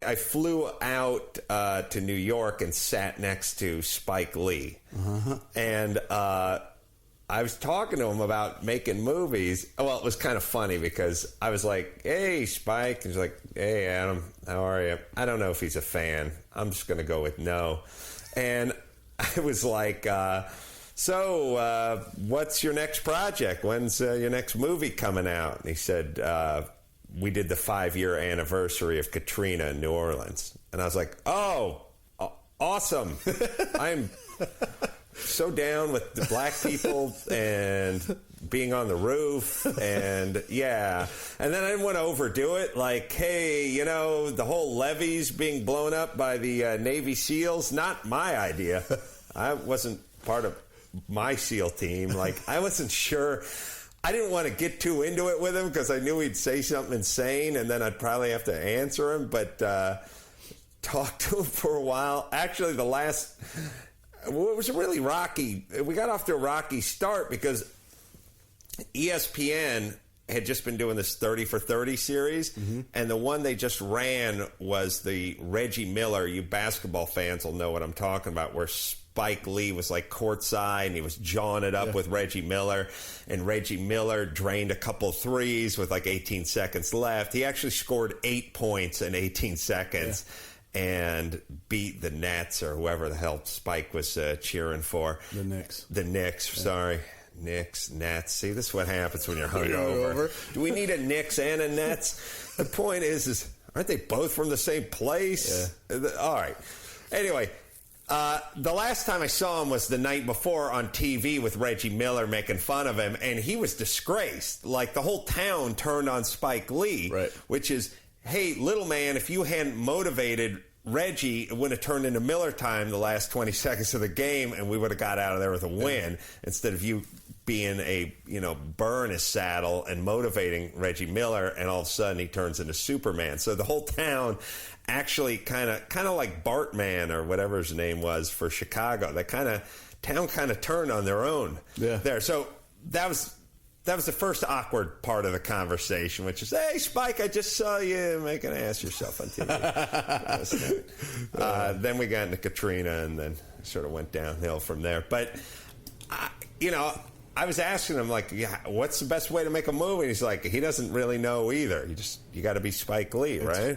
I flew out to New York and sat next to Spike Lee. And I was talking to him about making movies. Well, it was kind of funny because I was like, hey, Spike. He's like, hey, Adam, how are you? I don't know if he's a fan. I'm just going to go with no. And I was like, so what's your next project? When's your next movie coming out? And he said, we did the 5-year anniversary of Katrina in New Orleans. And I was like, oh, awesome. I'm so down with the black people and being on the roof. And yeah. And then I didn't want to overdo it. Like, hey, you know, the whole levees being blown up by the Navy SEALs, not my idea. I wasn't part of my SEAL team. Like, I wasn't sure. I didn't want to get too into it with him because I knew he'd say something insane and then I'd probably have to answer him. But talked to him for a while. Actually, it was really rocky. We got off to a rocky start because ESPN had just been doing this 30 for 30 series, and the one they just ran was the Reggie Miller. You basketball fans will know what I'm talking about, where Spike Lee was like courtside and he was jawing it up with Reggie Miller, and Reggie Miller drained a couple threes with like 18 seconds left. He actually scored 8 points in 18 seconds. And beat the Nets or whoever the hell Spike was cheering for. The Knicks. Sorry. Knicks, Nets. See, this is what happens when you're hungover. Do we need a Knicks and a Nets? The point is aren't they both from the same place? Yeah. All right. Anyway, the last time I saw him was the night before on TV with Reggie Miller making fun of him, and he was disgraced. Like, the whole town turned on Spike Lee, which is, hey, little man, if you hadn't motivated Reggie, it would have turned into Miller time the last 20 seconds of the game, and we would have got out of there with a win instead of you being a, burr in his saddle and motivating Reggie Miller, and all of a sudden he turns into Superman. So the whole town actually kind of like Bartman or whatever his name was for Chicago. That town kind of turned on their own there. So that was the first awkward part of the conversation, which is, hey, Spike, I just saw you making an ass yourself on TV. Then we got into Katrina, and then sort of went downhill from there. But, I was asking him, like, what's the best way to make a movie? And he's like, he doesn't really know either. You got to be Spike Lee, right?